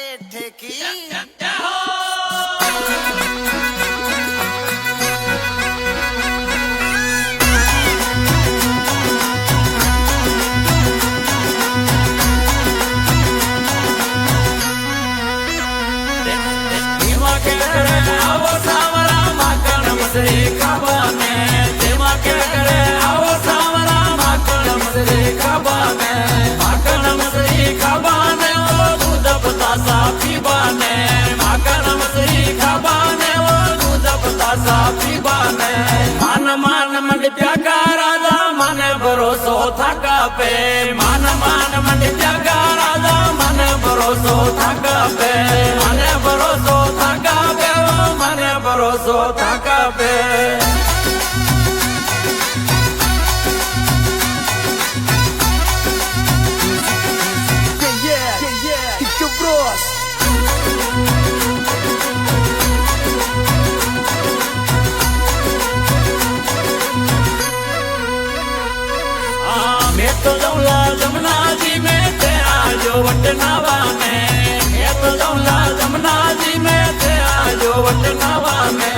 ठेकी भरोसो थका पे मान मान मंड जगा राजा मन भरोसो थका पे मन भरोसो थका पे मन भरोसो थका पे तो जौला जमुना जी में तेरा जो वट नावा में मैं तो जौला जमुना जी में तेरा जो वट नावा में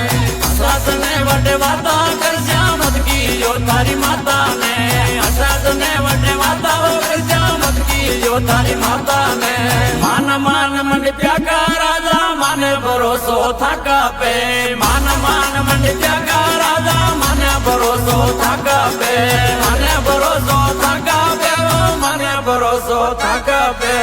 सास ने वटे वाता कर श्यामत की जो तारी माता ने सास ने वटे वाता कर श्यामत की जो तारी माता ने मान मान मंड प्याका राजा मन भरोसो थका पे मान मान मंड प्याका राजा मन भरोसो थका पे मन भरोसो थका पे मन भरोसो थका पे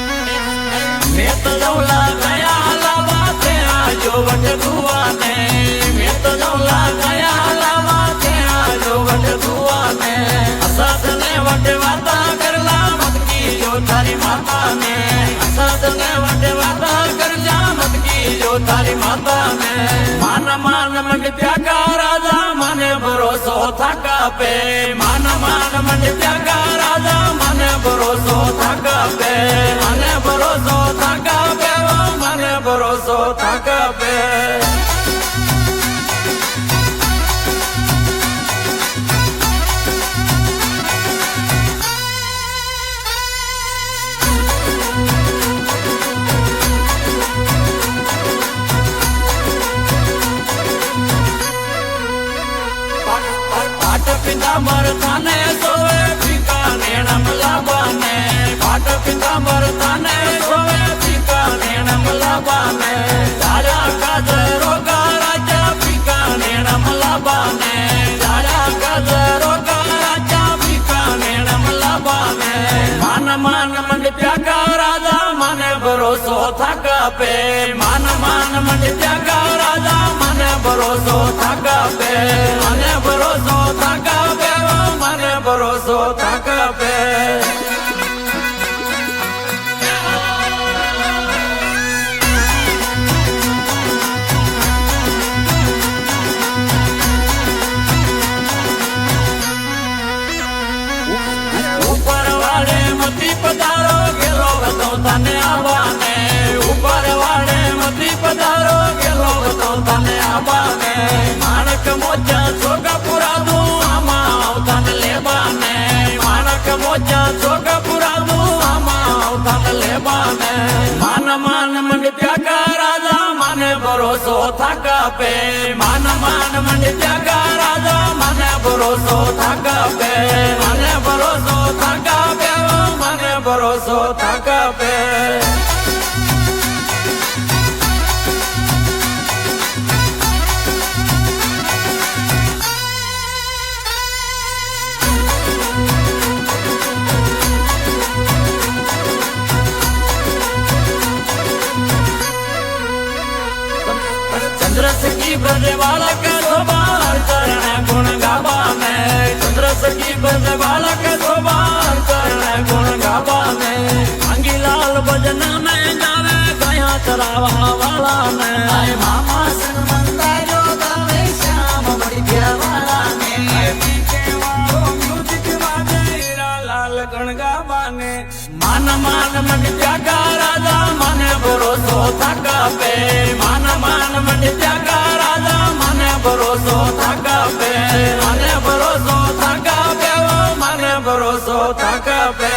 मैं तो जौला गया लावा तेरा जो वट दुआ ने मैं तो जौला गया लावा तेरा जो वट दुआ ने सास ने वट वाता करला मत की जो तारी माता ने सास ने वट वाता कर जा मत की जो तारी माता ने मान मान मंड प्याका राजा मन भरोसो थका पे मान मान मंड प्याका राजा मन भरोसो थका पे मन भरोसो थका पे मन भरोसो थका पे पितांबर थाने सोवे पिका नेणम लाबाने पाट पितांबर थाने सोवे पिका नेणम लाबाने दादा काजरो का राजा पिका नेणम लाबाने दादा काजरो का राजा पिका नेणम लाबाने मान मान मंड प्याका राजा मन भरोसो थका पे मान मान मंड प्याका राजा मन भरोसो थका पे मन भरोसो थका पे मन भरोसो थका पे ऊपर वाले मती पधारो गेलो तो तने आवाने ऊपर वाले मती पधारो गेलो तो तने आवाने मानक मोजा सोगा पुरा दू आमा उतान लेबाने मानक मोजा सोगा पुरा दू आमा उतान लेबाने मान मान मंड प्याका राजा मन भरोसो थका पे मान मान मंड प्याका राजा मन भरोसो थका पे मन भरोसो थका पे मन भरोसो थका पे चंद्रस की ब्रज बालक सोबार चरण गुण गावा में चंद्रस की ब्रज बालक सोबार चरण गुण गावा में अंगीलाल भजन में जावे गया चरावा वाला में आए मामा संग मंदारो गावे श्याम बड़ी प्यावाला में पीछे वालो म्यूजिक बाजे हीरा लाल गुण गावा ने मान मान मन जागा राजा मन भरोसो थका થાકા પે માન માન મંડી ત્યાગા રાજા મને ભરોસો થાકા પે મને ભરોસો થાકા પે મને ભરોસો થાકા પે